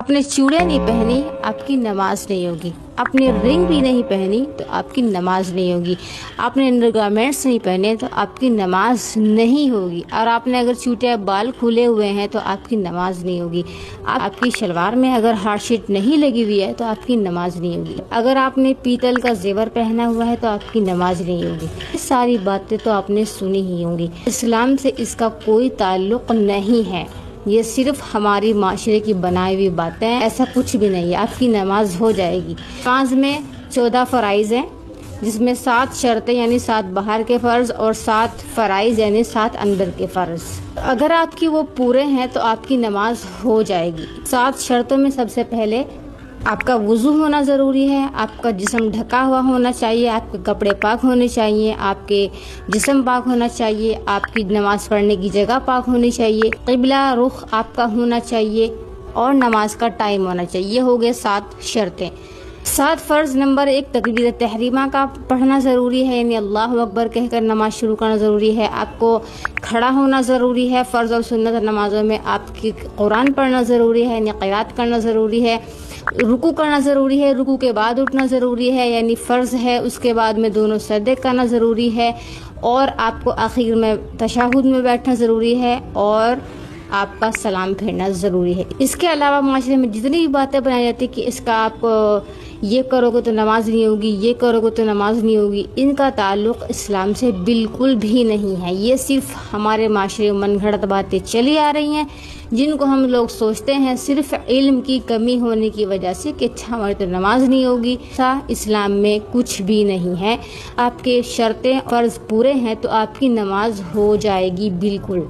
आपने चूड़ियाँ नहीं पहनी, आपकी नमाज नहीं होगी। आपने रिंग भी नहीं पहनी तो आपकी नमाज नहीं होगी। आपने अंडरगारमेंट्स नहीं पहने तो आपकी नमाज नहीं होगी। और आपने अगर चूटिया बाल खुले हुए हैं तो आपकी नमाज नहीं होगी। आपकी शलवार में अगर हार्ट शीट नहीं लगी हुई है तो आपकी नमाज नहीं होगी। अगर आपने पीतल का जेवर पहना हुआ है तो आपकी नमाज नहीं होगी। ये सारी बातें तो आपने सुनी ही होंगी। इस्लाम से इसका कोई ताल्लुक नहीं है। ये सिर्फ हमारी माशरे की बनाई हुई बातें हैं, ऐसा कुछ भी नहीं है। आपकी नमाज हो जाएगी। नमाज में 14 फ़राइज़ हैं, जिसमें 7 शर्तें यानी 7 बाहर के फ़र्ज़ और 7 फ़राइज़ यानी 7 अंदर के फ़र्ज़। अगर आपकी वो पूरे हैं तो आपकी नमाज हो जाएगी। 7 शर्तों में सबसे पहले आपका वुज़ू होना ज़रूरी है, आपका जिस्म ढका हुआ होना चाहिए, आपके कपड़े पाक होने चाहिए, आपके जिस्म पाक होना चाहिए, आपकी नमाज़ पढ़ने की जगह पाक होनी चाहिए, क़िबला रुख आपका होना चाहिए और नमाज का टाइम होना चाहिए। ये हो गए 7 शर्तें। 7 फ़र्ज़। नंबर 1 तकबीर तहरीमा का पढ़ना ज़रूरी है, यानी अल्लाह अकबर कहकर नमाज शुरू करना ज़रूरी है। आपको खड़ा होना ज़रूरी है। फ़र्ज़ और सुन्नत नमाज़ों में आपकी कुरान पढ़ना ज़रूरी है, यानी क़िरात करना ज़रूरी है। रुकू करना ज़रूरी है, रुकू के बाद उठना ज़रूरी है, यानी फ़र्ज़ है। उसके बाद में दोनों सजदे करना ज़रूरी है और आपको आखिर में तशहुद में बैठना ज़रूरी है और आपका सलाम फेरना ज़रूरी है। इसके अलावा माशरे में जितनी भी बातें बनाई जाती कि इसका आप ये करोगे तो नमाज नहीं होगी, ये करोगे तो नमाज नहीं होगी, इनका ताल्लुक़ इस्लाम से बिल्कुल भी नहीं है। ये सिर्फ हमारे माशरे में मनगढ़ंत बातें चली आ रही हैं, जिनको हम लोग सोचते हैं सिर्फ इल्म की कमी होने की वजह से कि अच्छा हमारी तो नमाज नहीं होगी। ऐसा इस्लाम में कुछ भी नहीं है। आपके शर्तें फ़र्ज़ पूरे हैं तो आपकी नमाज हो जाएगी बिल्कुल।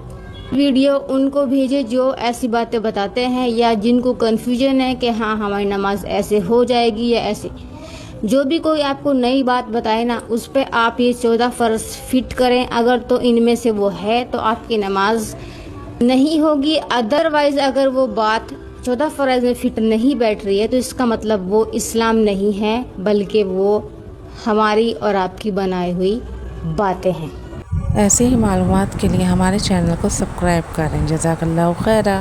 वीडियो उनको भेजे जो ऐसी बातें बताते हैं या जिनको कन्फ्यूजन है कि हाँ हमारी नमाज ऐसे हो जाएगी या ऐसे। जो भी कोई आपको नई बात बताए ना, उस पर आप ये 14 फ़र्ज़ फिट करें। अगर तो इनमें से वो है तो आपकी नमाज नहीं होगी। अदरवाइज़ अगर वो बात 14 फ़र्ज़ में फिट नहीं बैठ रही है तो इसका मतलब वो इस्लाम नहीं है, बल्कि वो हमारी और आपकी बनाई हुई बातें हैं। ऐसे ही मालूमात के लिए हमारे चैनल को सब्सक्राइब करें। जज़ाकल्लाहु खैरा।